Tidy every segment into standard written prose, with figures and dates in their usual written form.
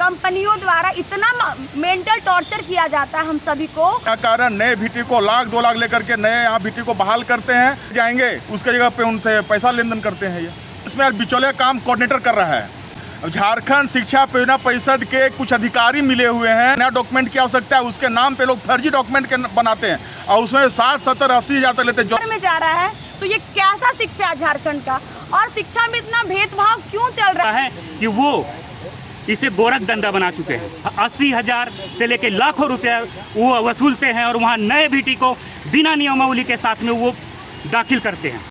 कंपनियों द्वारा इतना मेंटल टॉर्चर किया जाता है हम सभी को। क्या कारण नए भीटी को लाख 2 लाख लेकर के नए यहाँ भीटी को बहाल करते हैं, जाएंगे उसके जगह पे उनसे पैसा लेन देन करते हैं। ये इसमें बिचौलिया काम कोऑर्डिनेटर कर रहा है। झारखंड शिक्षा परियोजना परिषद के कुछ अधिकारी मिले हुए हैं, नया डॉक्यूमेंट की आवश्यकता है, उसके नाम पे लोग फर्जी डॉक्यूमेंट बनाते हैं और उसमें 60, 70, 80 हज़ार तक लेते हैं। में जा रहा है तो ये कैसा शिक्षा है झारखंड का, और शिक्षा में इतना भेदभाव क्यों चल रहा है कि वो इसे गोरख धंधा बना चुके हैं। 80,000 से लेकर लाखों रुपया वो वसूलते हैं और वहाँ नए भीटी को बिना नियमावली के साथ में वो दाखिल करते हैं।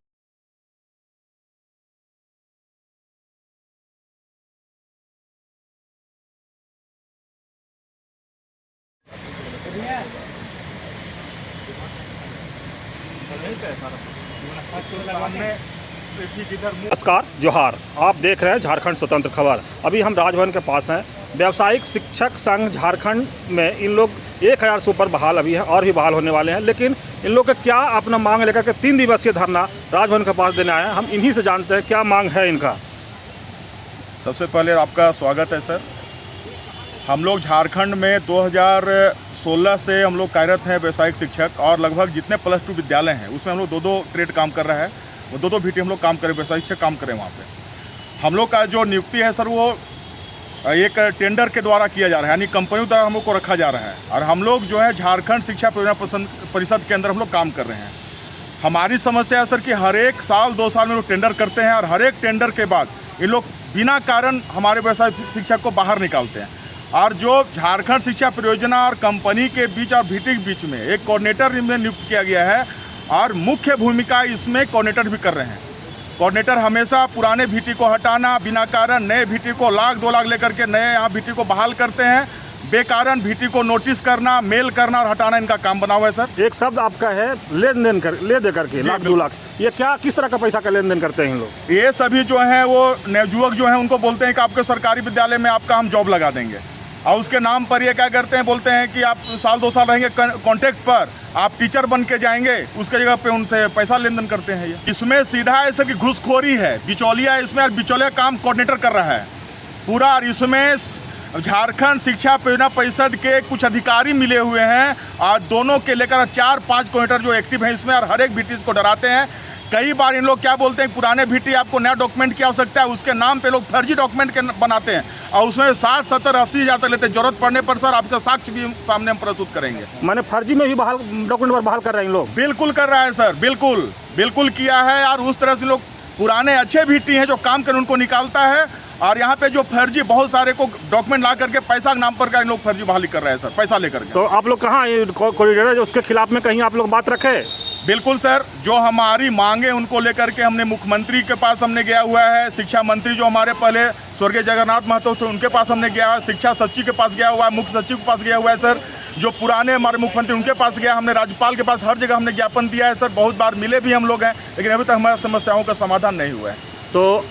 नमस्कार, जोहार। आप देख रहे हैं झारखंड स्वतंत्र खबर। अभी हम राजभवन के पास हैं। व्यावसायिक शिक्षक संघ झारखंड में इन लोग 1000 से ऊपर बहाल अभी हैं और भी बहाल होने वाले हैं, लेकिन इन लोग का क्या अपना मांग लेकर के 3 दिवसीय धरना राजभवन के पास देने आए हैं। हम इन्हीं से जानते हैं क्या मांग है इनका। सबसे पहले आपका स्वागत है सर। हम लोग झारखंड में 2016 से हम लोग कार्यरत हैं व्यवसायिक शिक्षक, और लगभग जितने +2 विद्यालय हैं उसमें हम लोग 2-2 ट्रेड काम कर रहा है, वो 2-2 भीटी हम लोग काम करें, व्यवसायिक शिक्षक काम करें। वहाँ पे हम लोग का जो नियुक्ति है सर वो एक टेंडर के द्वारा किया जा रहा है, यानी कंपनियों द्वारा हम लोग को रखा जा रहा है, और हम लोग जो है झारखंड शिक्षा परियोजना परिषद के अंदर हम लोग काम कर रहे हैं। हमारी समस्या है सर कि हर एक साल 2 साल में लोग टेंडर करते हैं, और हर एक टेंडर के बाद ये लोग बिना कारण हमारे व्यवसायिक शिक्षक को बाहर निकालते हैं। और जो झारखंड शिक्षा परियोजना और कंपनी के बीच और भीटी के बीच में एक कोऑर्डिनेटर इनमें नियुक्त किया गया है, और मुख्य भूमिका इसमें कोऑर्डिनेटर भी कर रहे हैं। कोऑर्डिनेटर हमेशा पुराने भीटी को हटाना, बिना कारण नए भीटी को लाख 2 लाख लेकर के नए यहाँ भीटी को बहाल करते हैं। बेकारण भीटी को नोटिस करना, मेल करना और हटाना इनका काम बना हुआ है सर। एक शब्द आपका है लेन देन कर, ले दे करके लाख 2 लाख, ये क्या किस तरह का पैसा का लेन देन करते हैं इन लोग? ये सभी जो हैं वो नवयुवक जो हैं उनको बोलते हैं कि आपके सरकारी विद्यालय में आपका हम जॉब लगा देंगे, और उसके नाम पर ये क्या करते हैं, बोलते हैं कि आप साल 2 साल रहेंगे कॉन्ट्रैक्ट पर, आप टीचर बन के जाएंगे, उसके जगह पे उनसे पैसा लेन देन करते हैं। ये इसमें सीधा ऐसा कि घूसखोरी है, बिचौलिया है इसमें, और बिचौलिया काम कोऑर्डिनेटर कर रहा है पूरा। और इसमें झारखंड शिक्षा परियोजना परिषद के कुछ अधिकारी मिले हुए हैं, और दोनों के लेकर 4-5 कोऑर्डिनेटर जो एक्टिव हैं इसमें, और हर एक भीटी को डराते हैं। कई बार इन लोग क्या बोलते हैं, पुराने भीटी आपको नया डॉक्यूमेंट की आवश्यकता है, उसके नाम पे लोग फर्जी डॉक्यूमेंट बनाते हैं, और उसमें 60, 70, 80 हज़ार तक लेते हैं। जरूरत पड़ने पर सर आपका साक्ष्य भी सामने हम प्रस्तुत करेंगे। मैंने फर्जी में भी बहाल डॉक्यूमेंट पर बहाल कर रहे हैं इन लोग? बिल्कुल कर रहा है सर, बिल्कुल किया है। और उस तरह से लोग पुराने अच्छे भीटी हैं जो काम कर उनको निकालता है, और यहाँ पे जो फर्जी बहुत सारे को डॉक्यूमेंट ला करके पैसा के नाम पर का इन लोग फर्जी बहाली कर रहे हैं सर, पैसा लेकर के। तो आप लोग कहाँ कोऑर्डिनेटर है जो उसके खिलाफ में कहीं आप लोग बात रखे? बिल्कुल सर, जो हमारी मांगे उनको लेकर के हमने मुख्यमंत्री के पास हमने गया हुआ है, शिक्षा मंत्री जो हमारे पहले स्वर्गीय जगन्नाथ महतो थे उनके पास हमने गया है, शिक्षा सचिव के पास गया हुआ है, मुख्य सचिव के पास गया हुआ है सर, जो पुराने हमारे मुख्यमंत्री उनके पास गया, हमने राज्यपाल के पास, हर जगह हमने ज्ञापन दिया है सर। बहुत बार मिले भी हम लोग हैं, लेकिन अभी तक हमारी समस्याओं का समाधान नहीं हुआ है। तो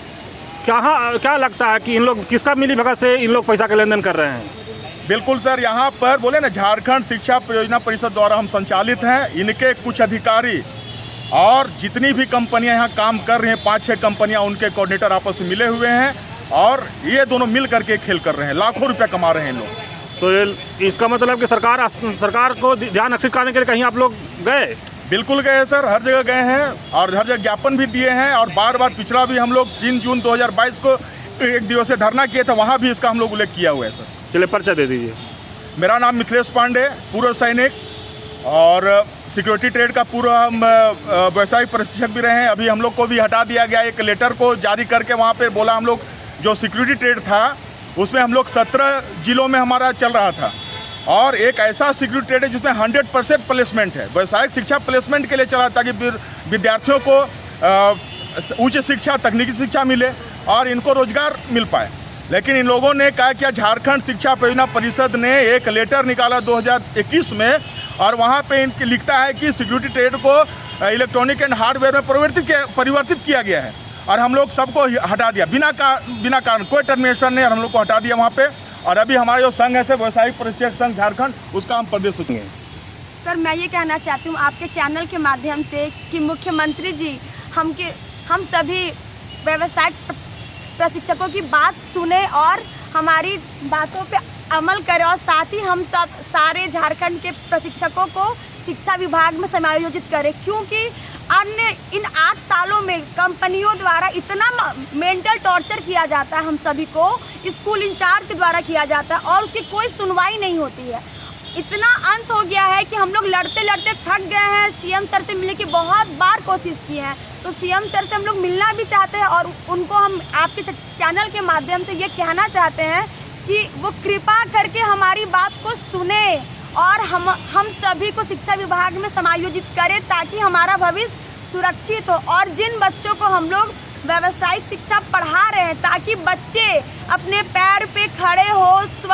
क्या लगता है कि इन लोग किसका मिली भगत से इन लोग पैसा का लेन देन कर रहे हैं? बिल्कुल सर, यहाँ पर बोले ना झारखंड शिक्षा परियोजना परिषद द्वारा हम संचालित हैं। इनके कुछ अधिकारी और जितनी भी कंपनियां यहाँ काम कर रही हैं, 5-6 कंपनियां, उनके कोऑर्डिनेटर आपस में मिले हुए हैं, और ये दोनों मिल करके खेल कर रहे हैं, लाखों रुपया कमा रहे हैं लोग। तो इसका मतलब कि सरकार को ध्यान आकर्षित करने के लिए कहीं आप लोग गए? बिल्कुल गए सर, हर जगह गए हैं, और हर जगह ज्ञापन भी दिए हैं, और बार पिछला भी हम लोग 3 जून 2022 को 1 दिवसीय धरना किए थे, वहाँ भी इसका हम लोग उल्लेख किया हुआ है सर। चलिए पर्चा दे दीजिए। मेरा नाम मिथिलेश पांडे, पूर्व सैनिक और सिक्योरिटी ट्रेड का पूर्व हम व्यवसायिक प्रशिक्षक भी रहे हैं। अभी हम लोग को भी हटा दिया गया, एक लेटर को जारी करके वहाँ पे बोला, हम लोग जो सिक्योरिटी ट्रेड था उसमें हम लोग 17 जिलों में हमारा चल रहा था, और एक ऐसा सिक्योरिटी ट्रेड है जिसमें 100% प्लेसमेंट है, व्यवसायिक शिक्षा प्लेसमेंट के लिए चला, ताकि विद्यार्थियों को उच्च शिक्षा, तकनीकी शिक्षा मिले और इनको रोजगार मिल पाए। लेकिन इन लोगों ने कहा कि झारखंड शिक्षा परियोजना परिषद ने एक लेटर निकाला 2021 में, और वहाँ पे इनकी लिखता है कि सिक्योरिटी ट्रेड को इलेक्ट्रॉनिक एंड हार्डवेयर में परिवर्तित किया गया है, और हम लोग सबको हटा दिया बिना कारण, कोई टर्मिनेशन नहीं, और हम लोग को हटा दिया वहाँ पे। और अभी हमारा जो संघ है व्यवसायिक प्रशिक्षक संघ झारखंड, उसका हम प्रदेश सचिव हैं। सर मैं ये कहना चाहती हूँ आपके चैनल के माध्यम से कि मुख्यमंत्री जी हम सभी व्यवसायिक प्रशिक्षकों की बात सुने और हमारी बातों पे अमल करें और साथ ही हम सब सारे झारखंड के प्रशिक्षकों को शिक्षा विभाग में समायोजित करें, क्योंकि अन्य इन 8 सालों में कंपनियों द्वारा इतना मेंटल टॉर्चर किया जाता है, हम सभी को स्कूल इंचार्ज के द्वारा किया जाता है और उसकी कोई सुनवाई नहीं होती है। इतना अंत हो गया है कि हम लोग लड़ते लड़ते थक गए हैं। सीएम सर से मिलने की बहुत बार कोशिश की है, तो सीएम सर से हम लोग मिलना भी चाहते हैं और उनको हम आपके चैनल के माध्यम से ये कहना चाहते हैं कि वो कृपा करके हमारी बात को सुने और हम सभी को शिक्षा विभाग में समायोजित करें ताकि हमारा भविष्य सुरक्षित हो। और जिन बच्चों को हम लोग व्यावसायिक शिक्षा पढ़ा रहे हैं ताकि बच्चे अपने पैर पे खड़े हो, स्व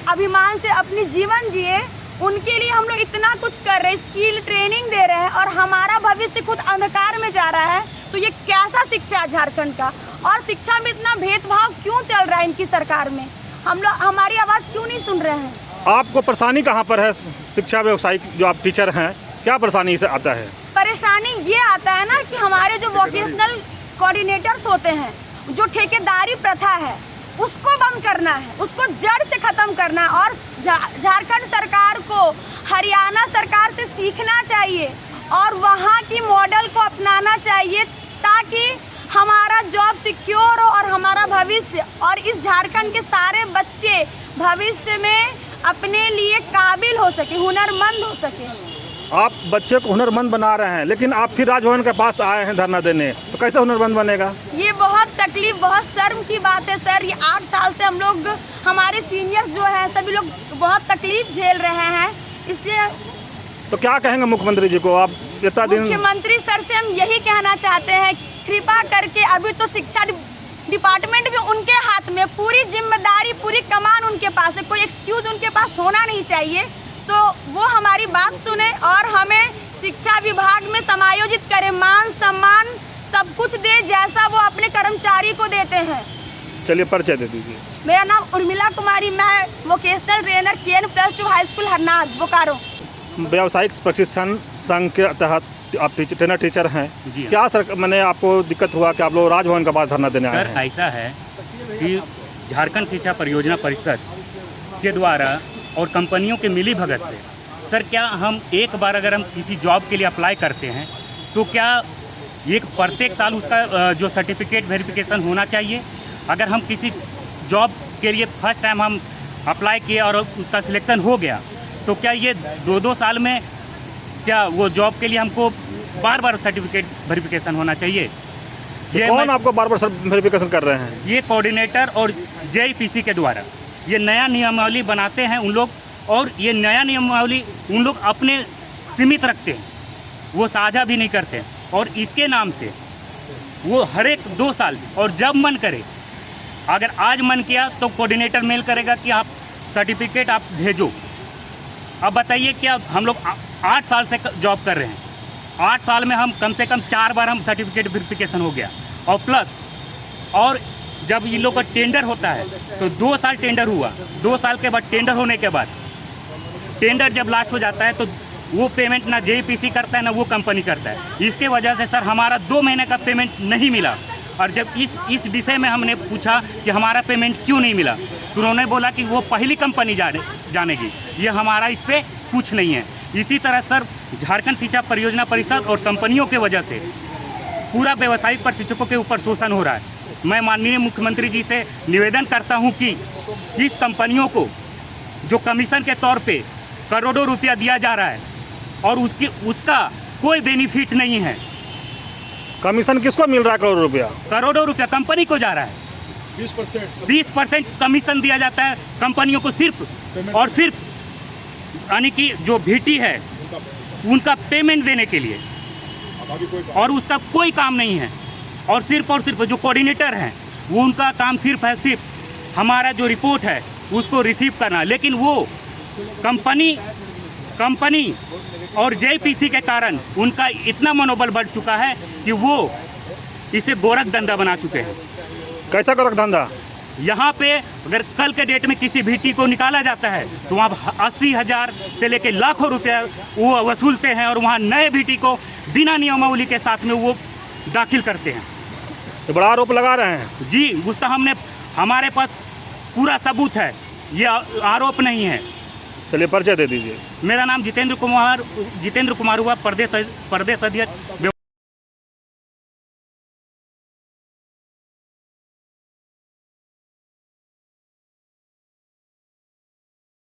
अभिमान से अपनी जीवन जिए, उनके लिए हम लोग इतना कुछ कर रहे हैं, स्किल ट्रेनिंग दे रहे हैं और हमारा भविष्य खुद अंधकार में जा रहा है। तो ये कैसा शिक्षा है झारखंड का? और शिक्षा में इतना भेदभाव क्यों चल रहा है इनकी सरकार में? हम लोग हमारी आवाज़ क्यों नहीं सुन रहे हैं? आपको परेशानी कहाँ पर है? शिक्षा व्यवसायिक जो आप टीचर हैं, क्या परेशानी से आता है? परेशानी ये आता है ना कि हमारे जो वोकेशनल कोऑर्डिनेटर्स होते हैं, जो ठेकेदारी प्रथा है उसको बंद करना है, उसको जड़ से ख़त्म करना है और झारखंड सरकार को हरियाणा सरकार से सीखना चाहिए और वहाँ की मॉडल को अपनाना चाहिए ताकि हमारा जॉब सिक्योर हो और हमारा भविष्य और इस झारखंड के सारे बच्चे भविष्य में अपने लिए काबिल हो सके, हुनरमंद हो सके। आप बच्चे को हुनरमंद बना रहे हैं, लेकिन आप फिर राजभवन के पास आए हैं धरना देने, तो कैसे हुनरमंद बनेगा? ये बहुत तकलीफ, बहुत शर्म की बात है सर। ये 8 साल से हम लोग, हमारे सीनियर्स जो हैं सभी लोग बहुत तकलीफ झेल रहे हैं, इसलिए तो क्या कहेंगे मुख्यमंत्री जी को? आप इतना दिन मुख्यमंत्री सर से हम यही कहना चाहते हैं, कृपा करके अभी तो शिक्षा डिपार्टमेंट भी उनके हाथ में, पूरी जिम्मेदारी, पूरी कमान उनके पास है, कोई एक्सक्यूज उनके पास होना नहीं चाहिए। तो वो हमारी बात सुने और हमें शिक्षा विभाग में समायोजित करें, मान सम्मान सब कुछ दे जैसा वो अपने कर्मचारी को देते हैं। चलिए परिचय दे दीजिए। मेरा नाम उर्मिला कुमारी, मैं vocational trainer KN+2 high school Harnad Bokaro. व्यावसायिक प्रशिक्षण संघ के तहत आप ट्रेनर टीचर हैं जी हाँ। क्या सर मैंने आपको दिक्कत हुआ कि आप लोग राजभवन के पास धरना देने आए सर हैं? ऐसा है कि झारखंड शिक्षा परियोजना परिषद के द्वारा और कंपनियों के मिली भगत से सर, क्या हम एक बार अगर हम किसी जॉब के लिए अप्लाई करते हैं तो क्या एक प्रत्येक साल उसका जो सर्टिफिकेट वेरिफिकेशन होना चाहिए? अगर हम किसी जॉब के लिए फर्स्ट टाइम हम अप्लाई किए और उसका सिलेक्शन हो गया तो क्या ये 2-2 साल में क्या वो जॉब के लिए हमको बार बार सर्टिफिकेट वेरिफिकेशन होना चाहिए? तो कौन आपको बार बार वेरिफिकेशन कर रहे हैं? ये कोऑर्डिनेटर और JPC के द्वारा ये नया नियमावली बनाते हैं उन लोग, और ये नया नियमावली उन लोग अपने सीमित रखते हैं, वो साझा भी नहीं करते, और इसके नाम से वो हर एक 2 साल और जब मन करे, अगर आज मन किया तो कोऑर्डिनेटर मेल करेगा कि आप सर्टिफिकेट आप भेजो। अब बताइए क्या हम लोग 8 साल से जॉब कर रहे हैं, 8 साल में हम कम से कम 4 बार हम सर्टिफिकेट वेरिफिकेशन हो गया, और प्लस और जब इन लोग का टेंडर होता है तो 2 साल टेंडर हुआ, 2 साल के बाद टेंडर होने के बाद टेंडर जब लास्ट हो जाता है तो वो पेमेंट ना JPC करता है ना वो कंपनी करता है। इसके वजह से सर हमारा 2 महीने का पेमेंट नहीं मिला, और जब इस विषय में हमने पूछा कि हमारा पेमेंट क्यों नहीं मिला तो उन्होंने बोला कि वो पहली कंपनी जानेगी, ये हमारा इस पर कुछ नहीं है। इसी तरह सर झारखंड शिक्षा परियोजना परिषद और कंपनियों के वजह से पूरा व्यावसायिक प्रशिक्षकों के ऊपर शोषण हो रहा है। मैं माननीय मुख्यमंत्री जी से निवेदन करता हूं कि इस कंपनियों को जो कमीशन के तौर पे करोड़ों रुपया दिया जा रहा है और उसका कोई बेनिफिट नहीं है। कमीशन किसको मिल रहा है? करोड़ों रुपया? करोड़ों रुपया कंपनी को जा रहा है। 20% कमीशन दिया जाता है कंपनियों को सिर्फ और सिर्फ, यानी कि जो VT है उनका पेमेंट देने के लिए, और उसका कोई काम नहीं है। और सिर्फ जो कोऑर्डिनेटर हैं वो उनका काम सिर्फ है सिर्फ हमारा जो रिपोर्ट है उसको रिसीव करना, लेकिन वो कंपनी और JPC के कारण उनका इतना मनोबल बढ़ चुका है कि वो इसे गोरख धंधा बना चुके हैं। कैसा गोरख धंधा? यहाँ पे अगर कल के डेट में किसी VT को निकाला जाता है तो वहाँ 80,000 से लेकर लाखों रुपया वो वसूलते हैं, और वहाँ नए VT को बिना नियमावली के साथ में वो दाखिल करते हैं। तो बड़ा आरोप लगा रहे हैं जी। उसका हमारे पास पूरा सबूत है, ये आरोप नहीं है। चलिए परिचय दे दीजिए। मेरा नाम जितेंद्र कुमार हुआ, प्रदेश अध्यक्ष